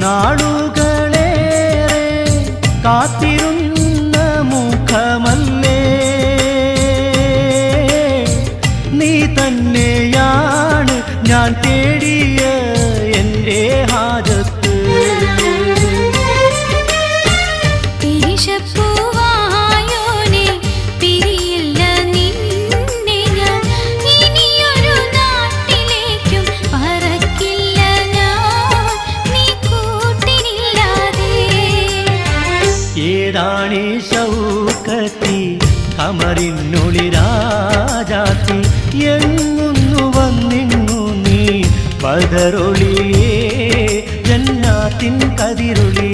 നാളുകളേറെ കാത്തിരുന്ന മുഖമല്ലേ നീ തന്നെയാണ് ഞാൻ തേടിയ എൻ്റെ ഹാജത്ത്. ഏതാണീ ശൗക്കത്തി കമറിനുളിരാജാത്തി എങ്ങുന്നു വന്നിങ്ങു നീ ബദറൊളിയേ ജന്നാത്തിൻ കതിരൊളി.